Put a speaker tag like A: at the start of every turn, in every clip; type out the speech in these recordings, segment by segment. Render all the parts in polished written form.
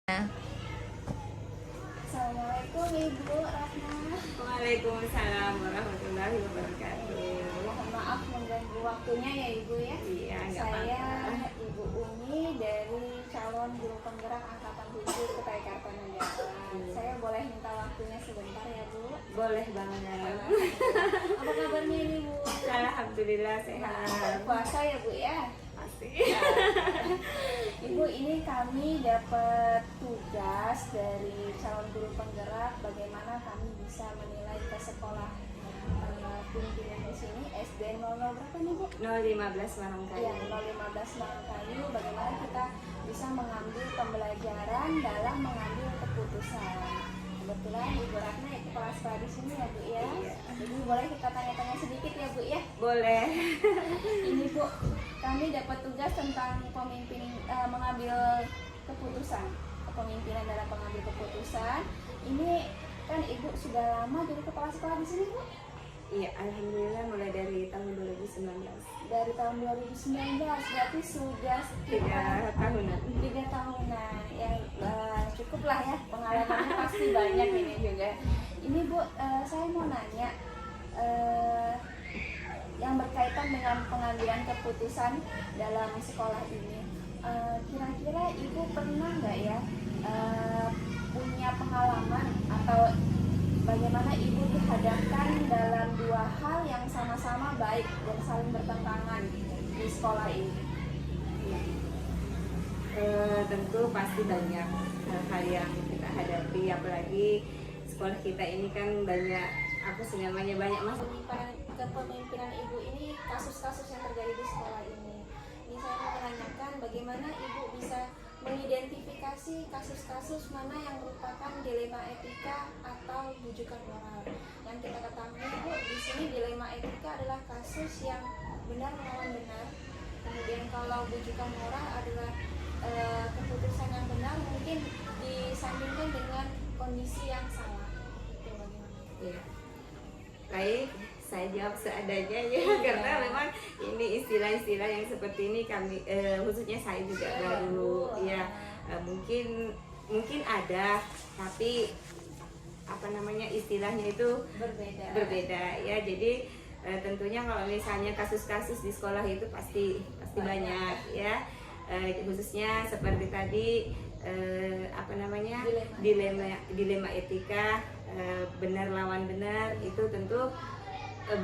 A: Assalamualaikum Ibu Ratna.
B: Waalaikumsalam warahmatullahi wabarakatuh.
A: Mohon maaf mengganggu waktunya ya Ibu ya.
B: Iya, nggak
A: Saya
B: apa-apa.
A: Ibu Umi dari calon guru penggerak angkatan 7 Kutai Kartanegara. Saya boleh minta waktunya sebentar ya Bu?
B: Boleh banget.
A: Apa kabarnya ini Bu?
B: Alhamdulillah sehat.
A: Puasa ya Bu ya?
B: Pasti.
A: Ibu, ini kami dapat tugas dari calon guru penggerak bagaimana kami bisa menilai ke sekolah pimpinan di sini SD 00 berapa nih Bu?
B: 015 Marangkayu.
A: Iya, 015 Marangkayu, bagaimana kita bisa mengambil pembelajaran dalam mengambil keputusan. Kebetulan Ibu Ratna itu kepala sekolah di sini ya Bu ya.
B: Iya.
A: Jadi boleh kita tanya-tanya sedikit ya Bu ya.
B: Boleh.
A: Ini Bu, kami dapat tugas tentang mengambil keputusan, kepemimpinan dalam pengambil keputusan. Ini kan Ibu sudah lama jadi kepala sekolah di sini Bu?
B: Iya, alhamdulillah mulai dari tahun 2019.
A: Dari tahun 2019, berarti sudah
B: 3 tahunan.
A: 3 tahunan. Yang cukup lah ya, pengalamannya pasti banyak ini juga. Ini Bu, saya mau nanya yang berkaitan dengan pengambilan keputusan dalam sekolah ini. Kira-kira Ibu pernah nggak ya punya pengalaman atau bagaimana Ibu dihadapkan dalam dua hal yang sama-sama baik dan saling bertentangan di sekolah ini?
B: Tentu pasti banyak hal-hal yang kita hadapi, apalagi sekolah kita ini kan banyak apa sih namanya, banyak masuk.
A: Kepemimpinan Ibu ini kasus-kasus yang terjadi di sekolah ini. Ini saya mau menanyakan bagaimana Ibu bisa mengidentifikasi kasus-kasus mana yang merupakan dilema etika atau bujukan moral. Yang kita ketahui Bu, di sini dilema etika adalah kasus yang benar melawan benar. Kemudian kalau bujukan moral adalah keputusan yang benar mungkin disandingkan dengan kondisi yang salah. Itu bagaimana?
B: Ya. Baik, saya jawab seadanya ya, karena memang ini istilah-istilah yang seperti ini kami khususnya saya juga baru ya, mungkin ada, tapi apa namanya, istilahnya itu berbeda ya. Jadi tentunya kalau misalnya kasus-kasus di sekolah itu pasti banyak ya, khususnya seperti tadi apa namanya, dilema etika, benar lawan benar, itu tentu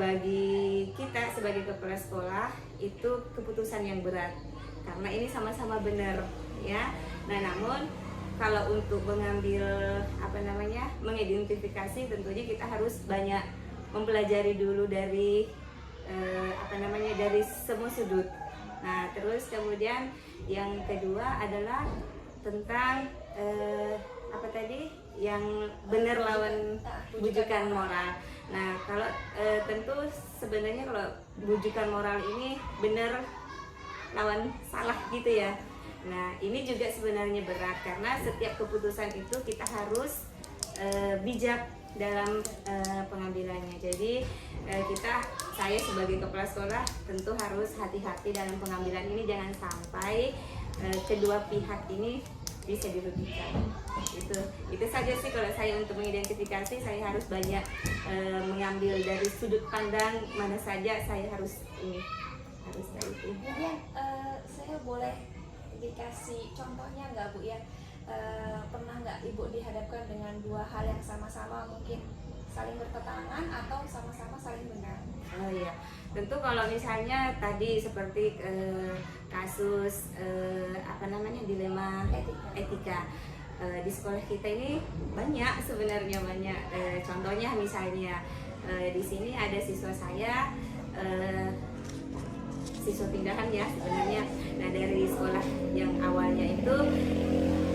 B: bagi kita sebagai kepala sekolah itu keputusan yang berat karena ini sama-sama benar ya. Nah, namun kalau untuk mengambil apa namanya, mengidentifikasi, tentunya kita harus banyak mempelajari dulu dari apa namanya, dari semua sudut. Nah, terus kemudian yang kedua adalah tentang apa tadi, yang benar lawan bujukan moral. Nah, kalau tentu sebenarnya kalau bujukan moral ini benar lawan salah gitu ya. Nah, ini juga sebenarnya berat karena setiap keputusan itu kita harus bijak dalam pengambilannya. Jadi saya sebagai kepala sekolah tentu harus hati-hati dalam pengambilan ini, jangan sampai kedua pihak ini bisa dirugikan. Itu saja sih kalau saya untuk mengidentifikasi. Saya harus banyak mengambil dari sudut pandang mana saja saya harus dari itu.
A: Kemudian saya boleh dikasih contohnya nggak Bu ya? Pernah nggak Ibu dihadapkan dengan dua hal yang sama-sama mungkin saling bertentangan atau sama-sama saling benar?
B: Oh iya, tentu kalau misalnya tadi seperti kasus apa namanya, dilema etika di sekolah kita ini banyak sebenarnya, banyak. Contohnya misalnya di sini ada siswa saya, siswa pindahan ya sebenarnya. Nah, dari sekolah yang awalnya itu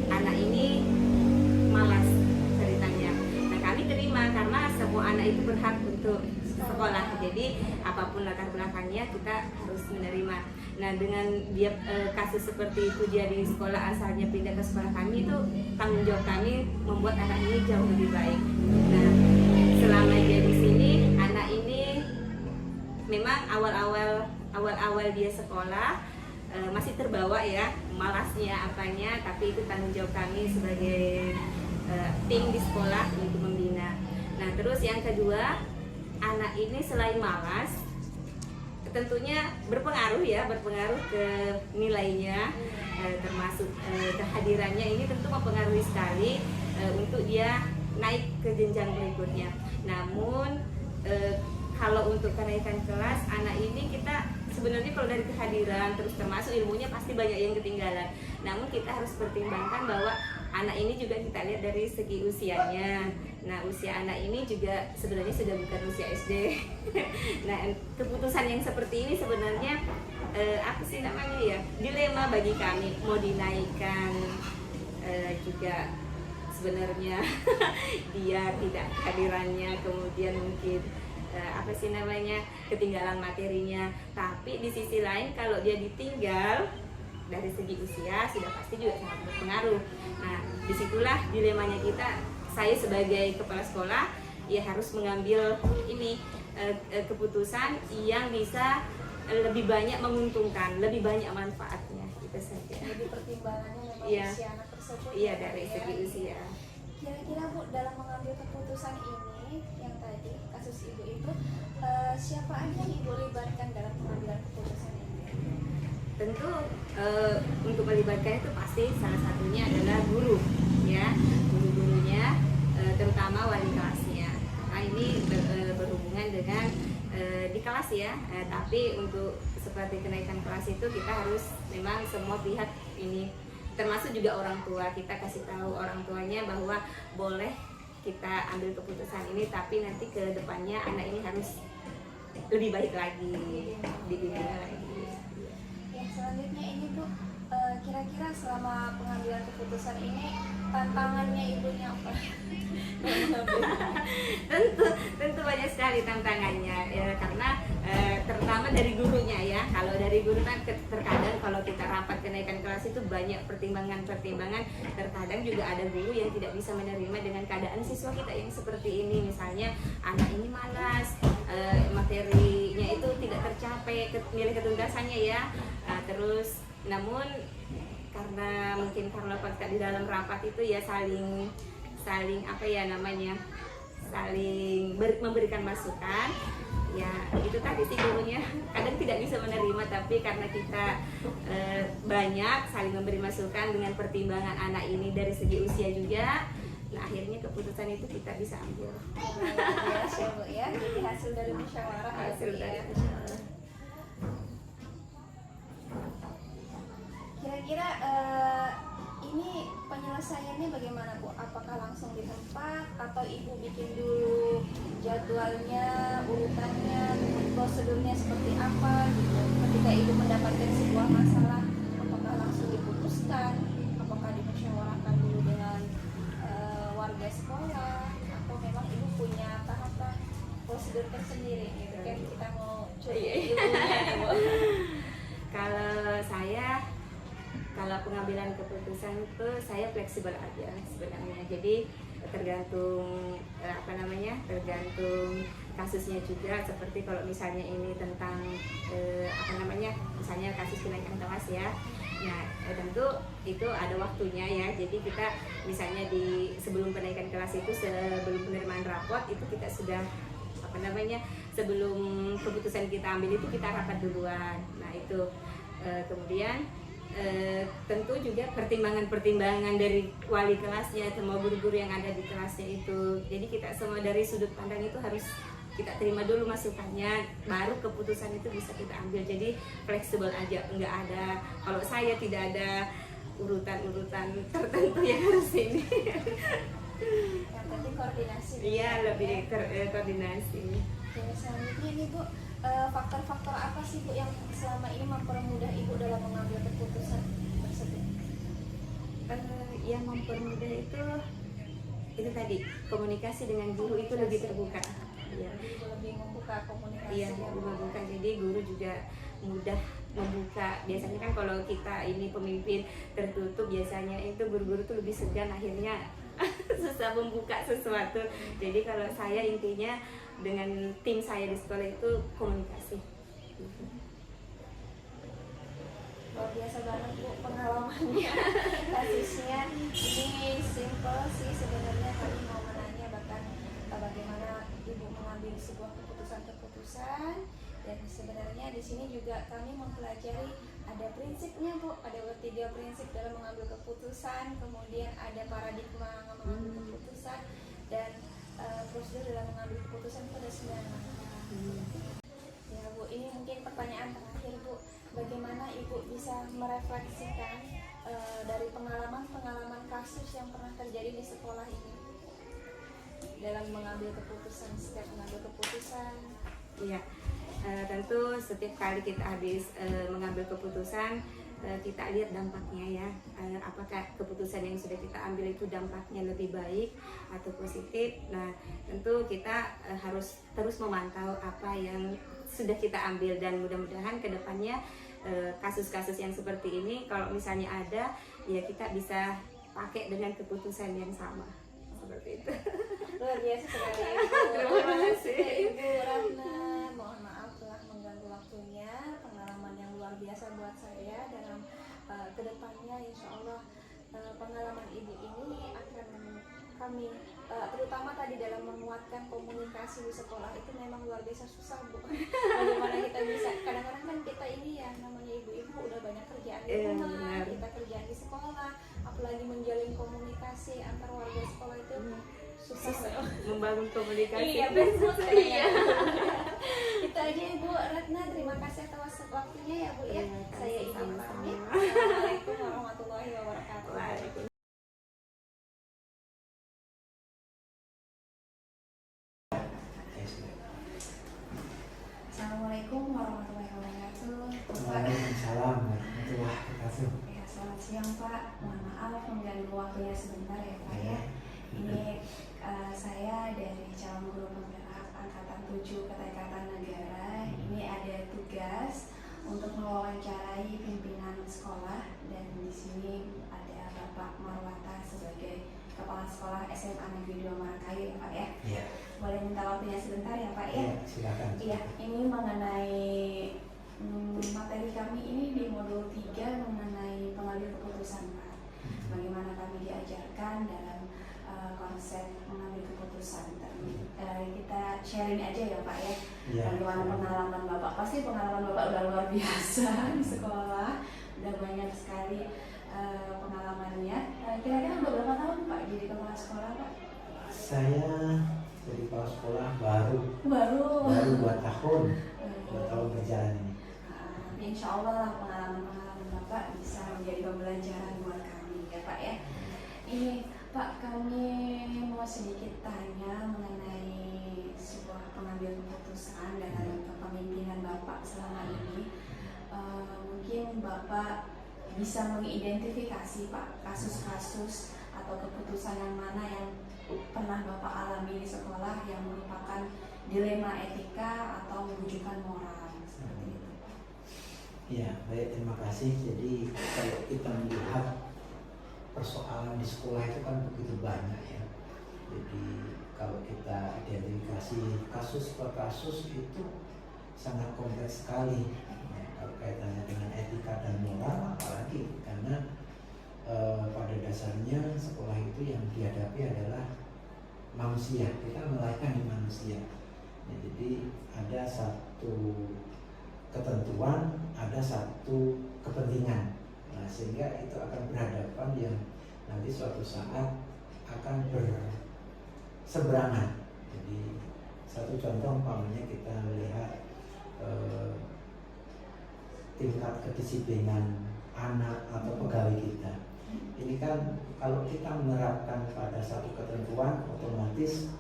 B: anak ini malas ceritanya. Nah, kami terima karena semua anak itu berhak untuk sekolah. Jadi apapun latar belakangnya kita harus menerima. Nah, dengan dia kasus seperti itu, dia di sekolah asalnya pindah ke sekolah kami, itu tanggung jawab kami membuat anak ini jauh lebih baik. Nah, selama dia di sini, anak ini memang awal-awal dia sekolah masih terbawa ya malasnya apanya, tapi itu tanggung jawab kami sebagai tim di sekolah untuk membina. Nah terus yang kedua, anak ini selain malas tentunya berpengaruh ke nilainya, termasuk kehadirannya ini tentu mempengaruhi sekali untuk dia naik ke jenjang berikutnya. Namun kalau untuk kenaikan kelas anak ini kita sebenarnya kalau dari kehadiran terus termasuk ilmunya pasti banyak yang ketinggalan. Namun kita harus pertimbangkan bahwa anak ini juga kita lihat dari segi usianya. Nah usia anak ini juga sebenarnya sudah bukan usia SD. Nah keputusan yang seperti ini sebenarnya apa sih namanya ya, dilema bagi kami, mau dinaikkan juga sebenarnya dia tidak kehadirannya, kemudian mungkin apa sih namanya ketinggalan materinya. Tapi di sisi lain kalau dia ditinggal dari segi usia sudah pasti juga sangat berpengaruh. Nah disitulah dilemanya kita. Saya sebagai kepala sekolah ya harus mengambil ini keputusan yang bisa lebih banyak menguntungkan, lebih banyak manfaatnya, itu saja.
A: Jadi pertimbangannya memang
B: Iya.
A: usia anak tersebut.
B: Iya dari segi usia.
A: Kira-kira Bu, dalam mengambil keputusan ini yang tadi kasus Ibu itu siapa aja yang Ibu libatkan dalam pengambilan keputusan ini?
B: Tentu untuk melibatkan itu pasti salah satunya adalah guru, ya, guru-gurunya, terutama wali kelasnya. Nah ini berhubungan dengan di kelas ya, tapi untuk seperti kenaikan kelas itu kita harus memang semua pihak ini, termasuk juga orang tua, kita kasih tahu orang tuanya bahwa boleh kita ambil keputusan ini, tapi nanti ke depannya anak ini harus lebih baik lagi, dibimbing lagi.
A: Ya, selanjutnya ini Bu, kira-kira selama pengambilan keputusan ini tantangannya Ibunya apa?
B: tentu banyak sekali tantangannya ya, karena terutama dari gurunya ya. Kalau dari guru kan terkadang kalau kita rapat kenaikan kelas itu banyak pertimbangan-pertimbangan. Terkadang juga ada guru yang tidak bisa menerima dengan keadaan siswa kita yang seperti ini. Misalnya anak ini malas, materinya itu tidak tercapai nilai ketuntasannya ya. Terus namun karena mungkin karena di dalam rapat itu ya saling apa ya namanya, saling memberikan masukan ya, itu tadi sih gurunya kadang tidak bisa menerima, tapi karena kita banyak saling memberi masukan dengan pertimbangan anak ini dari segi usia juga, nah akhirnya keputusan itu kita bisa ambil.
A: Ya, Bu ya, jadi hasil dari musyawarah.
B: Hasil dari
A: ya.
B: musyawarah.
A: Kira-kira ini penyelesaiannya bagaimana Bu? Apakah langsung di tempat atau Ibu bikin dulu jadwalnya, urutannya, prosedurnya seperti apa gitu? Ketika Ibu mendapatkan sebuah masalah, apakah langsung diputuskan? Apakah dimusyawarahkan dulu dengan warga sekolah? Atau memang Ibu punya tahapan prosedur tersendiri gitu kan? Kita mau coba ilmunya nih Bu.
B: Kalau pengambilan keputusan itu saya fleksibel aja sebenarnya. Jadi tergantung tergantung kasusnya juga. Seperti kalau misalnya ini tentang misalnya kasus kenaikan kelas ya. Nah tentu itu ada waktunya ya. Jadi kita misalnya sebelum kenaikan kelas itu, sebelum penerimaan rapot itu kita sudah sebelum keputusan kita ambil itu kita rapat duluan. Nah itu kemudian tentu juga pertimbangan-pertimbangan dari wali kelasnya, semua guru-guru yang ada di kelasnya itu. Jadi kita semua dari sudut pandang itu harus kita terima dulu masukannya, baru keputusan itu bisa kita ambil. Jadi fleksibel aja, nggak ada, kalau saya tidak ada urutan-urutan tertentu yang harus ini.
A: Yang penting koordinasi.
B: Iya, lebih koordinasi.
A: Oke, selanjutnya ini Bu, faktor-faktor apa sih Bu yang selama ini mempermudah Ibu dalam mengambil keputusan tersebut?
B: Yang mempermudah itu tadi komunikasi dengan guru itu lebih terbuka. Ya.
A: Lebih membuka komunikasi.
B: Iya, lebih membuka. Jadi guru juga mudah membuka. Biasanya kan kalau kita ini pemimpin tertutup, biasanya itu guru-guru tuh lebih segan, akhirnya susah membuka sesuatu. Jadi kalau saya intinya dengan tim saya di sekolah itu komunikasi.
A: luar biasa banget Bu pengalamannya. Kasusnya ini simple sih sebenarnya, kami mau menanya bahkan bagaimana Ibu mengambil sebuah keputusan-keputusan, dan sebenarnya di sini juga kami mempelajari ada prinsipnya Bu, ada 3 prinsip dalam mengambil keputusan, kemudian ada paradigma mengambil keputusan, dan prosedur dalam mengambil keputusan itu ada 9 langkah. Ya Bu, ini mungkin pertanyaan terakhir Bu, bagaimana Ibu bisa merefleksikan dari pengalaman-pengalaman kasus yang pernah terjadi di sekolah ini dalam mengambil keputusan, setiap mengambil keputusan?
B: Iya, tentu setiap kali kita habis mengambil keputusan, kita lihat dampaknya ya, apakah keputusan yang sudah kita ambil itu dampaknya lebih baik atau positif. Nah, tentu kita harus terus memantau apa yang sudah kita ambil, dan mudah-mudahan kedepannya kasus-kasus yang seperti ini kalau misalnya ada, ya kita bisa pakai dengan keputusan yang sama seperti itu.
A: Luar biasa sekali
B: Terima kasih.
A: Ibu Ratna, mohon maaf telah mengganggu waktunya. Pengalaman yang luar biasa buat saya dalam kedepannya, insya Allah pengalaman Ibu ini akan kami terutama tadi dalam menguatkan komunikasi di sekolah itu memang luar biasa susah Bu. Bagaimana kita bisa, kadang-kadang kan kita ini ya namanya ibu-ibu udah banyak kerjaan di rumah, kita kerjaan di sekolah, apalagi menjalin komunikasi antar warga sekolah itu susah.
B: Membangun komunikasi.
A: Iya betul.
B: Iya.
A: Itu aja Ibu Ratna, terima kasih atas waktunya ya Bu ya.
B: Iya,
A: Saya izin
B: sama-sama.
A: pamit. Assalamualaikum warahmatullahi wabarakatuh.
B: Waalaikumsalam.
A: Assalamualaikum warahmatullahi wabarakatuh.
C: Waalaikumsalam warahmatullahi wabarakatuh.
A: Ya, selamat siang Pak. Mohon maaf mengganggu waktunya sebentar ya Pak ya. Ini saya dari calon guru penggerak angkatan 7 Ketekatan Negara. Ini ada tugas untuk mewawancarai pimpinan sekolah, dan di sini ada Bapak Marwata sebagai Kepala Sekolah SMA Negeri 2 Marakayu ya Pak ya.
C: Iya.
A: Boleh minta waktunya sebentar ya Pak ya?
C: Iya, silakan.
A: Iya, ini mengenai materi kami ini di modul 3 mengenai pengambil keputusan Pak. Bagaimana kami diajarkan dalam konsep mengambil keputusan. Kita sharing aja ya Pak ya.
C: Iya.
A: Bagaimana pengalaman Bapak? Pasti pengalaman Bapak udah luar biasa di sekolah, udah banyak sekali pengalamannya. Kira-kira udah berapa tahun Pak jadi kepala sekolah Pak?
C: Saya jadi kepala sekolah baru
A: Baru
C: 2 tahun. 2 tahun berjalan ini.
A: Insya Allah lah pengalaman-pengalaman Bapak bisa menjadi pembelajaran buat kami ya Pak ya. Ini Pak, kami mau sedikit tanya mengenai sebuah pengambil keputusan dalam kepemimpinan Bapak selama ini. Mungkin Bapak bisa mengidentifikasi Pak kasus-kasus atau keputusan yang mana yang pernah Bapak alami di sekolah yang merupakan dilema etika atau rujukan moral seperti itu.
C: Iya, baik, terima kasih. Jadi kalau kita melihat persoalan di sekolah itu kan begitu banyak ya. Jadi kalau kita identifikasi kasus per kasus itu sangat kompleks sekali. Ya, kalau kaitannya dengan etika dan moral, apalagi karena pada dasarnya sekolah itu yang dihadapi adalah manusia. Kita melayani manusia. Ya, jadi ada satu ketentuan, ada satu kepentingan. Nah, sehingga itu akan berhadapan yang nanti suatu saat akan berseberangan. Jadi satu contoh umpamanya kita melihat tingkat kedisiplinan anak atau pegawai kita. Ini kan kalau kita menerapkan pada satu ketentuan, otomatis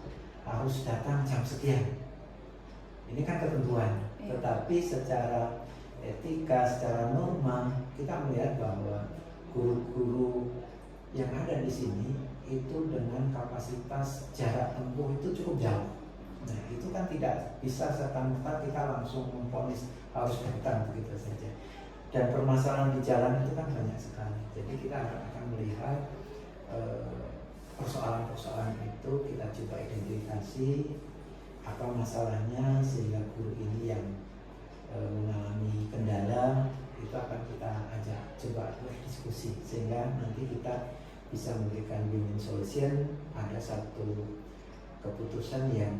C: harus datang jam sekian. Ini kan ketentuan, tetapi secara etika, secara norma kita melihat bahwa guru-guru yang ada di sini itu dengan kapasitas jarak tempuh itu cukup jauh. Nah, itu kan tidak bisa serta-merta kita langsung memvonis harus datang begitu saja. Dan permasalahan di jalan itu kan banyak sekali. Jadi kita akan melihat persoalan-persoalan itu kita coba identifikasi apa masalahnya sehingga guru ini yang mengalami kendala itu akan kita ajak diskusi sehingga nanti kita bisa memberikan win-win solution, ada satu keputusan yang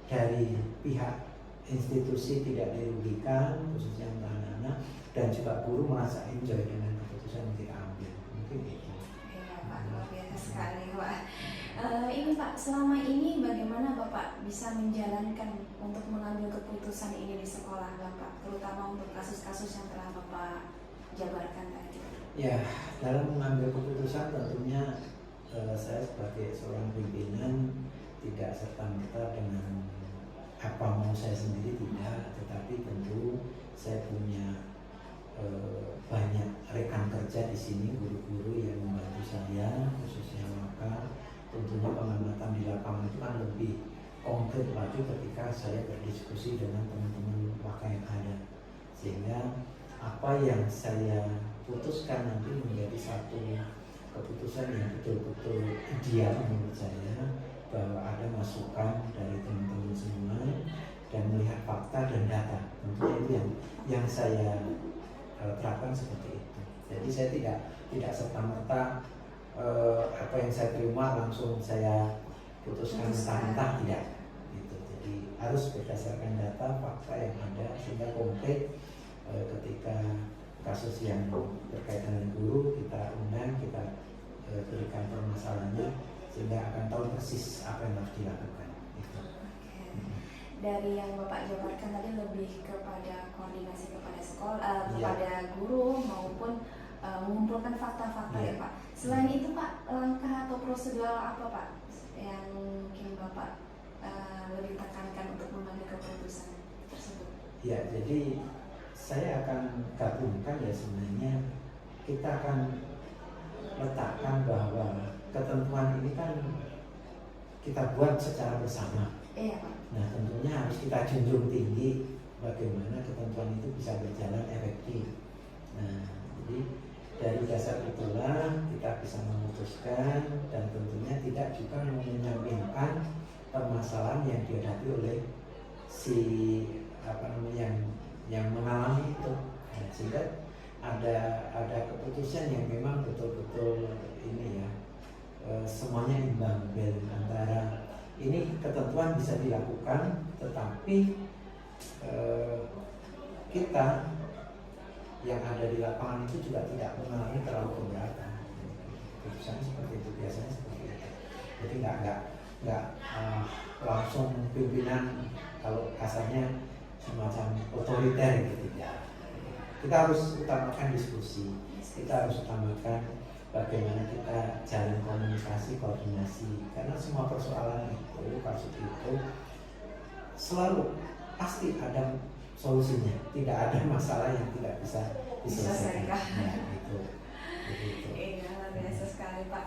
C: dari pihak institusi tidak dirugikan, khususnya untuk anak-anak, dan juga guru merasa enjoy dengan keputusan yang kita ambil. Mungkin itu.
A: Iya Pak, luar biasa sekali Pak. Ini Pak, selama ini bagaimana Bapak bisa menjalankan untuk mengambil keputusan ini di sekolah Bapak, terutama untuk kasus-kasus yang telah Bapak jabarkan tadi?
C: Ya, dalam mengambil keputusan tentunya saya sebagai seorang pimpinan tidak serta-merta dengan apa mau saya sendiri, tidak, tetapi tentu saya punya banyak rekan kerja di sini, guru-guru yang membantu saya, khususnya maka tentunya pengamatan di lapangan itu kan lebih konkret lagi ketika saya berdiskusi dengan teman-teman maka yang ada, sehingga apa yang saya putuskan nanti menjadi satu keputusan yang betul-betul ideal menurut saya, bahwa ada masukan dari teman-teman semua dan melihat fakta dan data. Tentunya itu yang saya terapkan seperti itu. Jadi saya tidak serta-merta apa yang saya terima langsung saya putuskan mentah-mentah, tidak. Gitu. Jadi harus berdasarkan data, fakta yang ada sehingga konkret ketika kasus yang berkaitan dengan guru kita undang, kita berikan permasalahannya sehingga akan tahu persis apa yang harus dilakukan. Gitu.
A: Dari yang Bapak jabarkan tadi lebih kepada koordinasi kepada sekolah, kepada guru maupun mengumpulkan fakta-fakta ya Pak. Selain itu Pak, langkah atau prosedural apa Pak yang mungkin Bapak lebih tekankan untuk mengambil keputusan tersebut?
C: Ya, jadi saya akan gabungkan ya, sebenarnya kita akan letakkan bahwa ketentuan ini kan kita buat secara bersama.
A: Iya Pak.
C: Nah tentunya harus kita junjung tinggi bagaimana ketentuan itu bisa berjalan efektif. Nah jadi dari dasar itulah kita bisa memutuskan dan tentunya tidak juga menyampingkan permasalahan yang dihadapi oleh si yang mengalami itu. Nah, sehingga ada keputusan yang memang betul-betul ini ya, semuanya imbang antara ini ketentuan bisa dilakukan, tetapi kita yang ada di lapangan itu juga tidak mengalami terlalu keberatan. Keputusan seperti itu, biasanya seperti itu. Jadi nggak langsung pimpinan kalau kasarnya semacam otoriter gitu, tidak. Kita harus utamakan diskusi, kita harus utamakan bagaimana kita jalan komunikasi, koordinasi, karena semua persoalan itu, kasus itu selalu pasti ada solusinya, tidak ada masalah yang tidak bisa diselesaikan. Nah, itu.
A: Iya, luar biasa sekali Pak.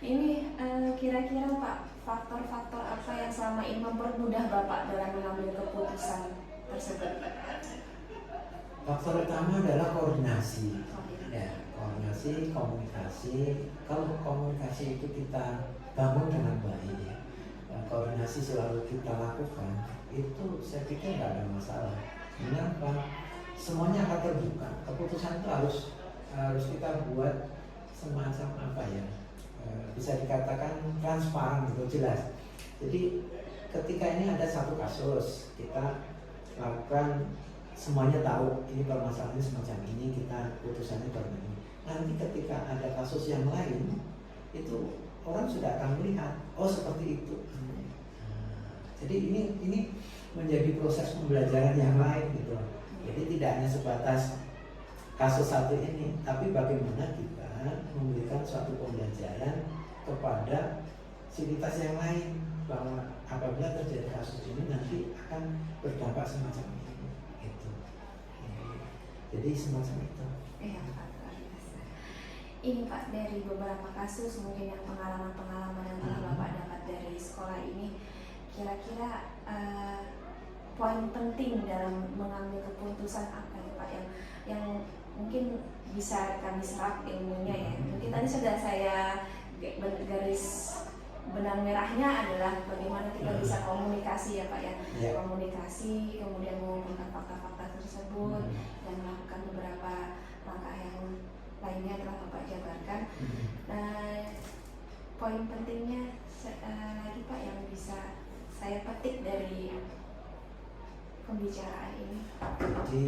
A: Ini kira-kira Pak, faktor-faktor apa yang selama ini mempermudah Bapak dalam mengambil keputusan tersebut?
C: Faktor utama adalah koordinasi. Ya, koordinasi, komunikasi. Kalau komunikasi itu kita bangun dengan baik, ya, koordinasi selalu kita lakukan, itu saya pikir nggak ada masalah. Kenapa? Semuanya akan terbuka. Keputusan itu harus kita buat semacam apa ya? Bisa dikatakan transparan gitu, jelas. Jadi ketika ini ada satu kasus, kita lakukan, semuanya tahu ini permasalahannya semacam ini, kita putusannya seperti ini. Nanti ketika ada kasus yang lain, itu orang sudah akan melihat, oh seperti itu. Jadi ini menjadi proses pembelajaran yang lain gitu. Jadi tidak hanya sebatas kasus satu ini, tapi bagaimana kita memberikan suatu pembelajaran kepada sivitas yang lain, bahwa apabila terjadi kasus ini nanti akan berdampak semacam ini gitu. Jadi semacam itu.
A: Iya Pak, luar biasa. Ini Pak, dari beberapa kasus mungkin yang pengalaman-pengalaman yang telah Bapak dapat dari sekolah ini, kira-kira poin penting dalam mengambil keputusan apa ya Pak yang mungkin bisa kami serap ilmunya ya. Mungkin tadi sudah saya garis benang merahnya adalah bagaimana kita bisa komunikasi ya Pak ya. Komunikasi, kemudian mengumpulkan fakta-fakta tersebut dan melakukan beberapa langkah yang lainnya telah Bapak jabarkan. Nah, poin pentingnya lagi Pak yang bisa saya petik dari pembicaraan ini.
C: Jadi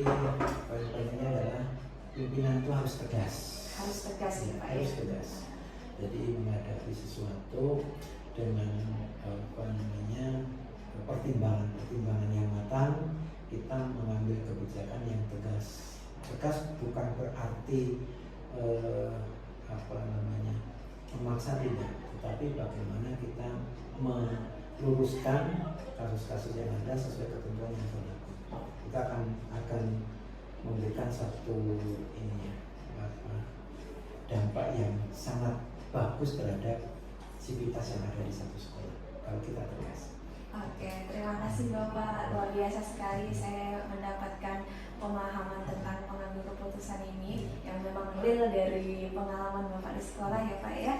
C: poin pentingnya adalah pimpinan itu harus tegas.
A: Harus tegas ya Pak.
C: Harus tegas. Jadi menghadapi sesuatu dengan pertimbangan yang matang, kita mengambil kebijakan yang tegas. Tegas bukan berarti memaksa tidak, tetapi bagaimana kita meluruskan kasus-kasus yang ada sesuai ketentuan yang berlaku. Kita akan memberikan satu dampak yang sangat bagus terhadap sivitas yang ada di satu sekolah kalau kita tegas.
A: Oke, terima kasih Bapak, luar biasa sekali saya mendapatkan pemahaman tentang pengambil keputusan ini yang memang real dari pengalaman Bapak di sekolah ya Pak ya.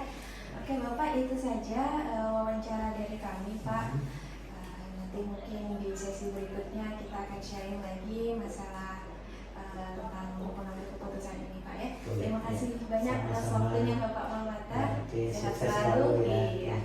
A: Oke Bapak, itu saja wawancara dari kami Pak. Nanti mungkin di sesi berikutnya kita akan sharing lagi masalah tentang pengambil keputusan ini Pak ya. Terima kasih banyak atas waktunya Bapak Maulata.
C: Oke,
A: Sehat
C: sukses
A: selalu.
C: selalu ya.
A: Iya.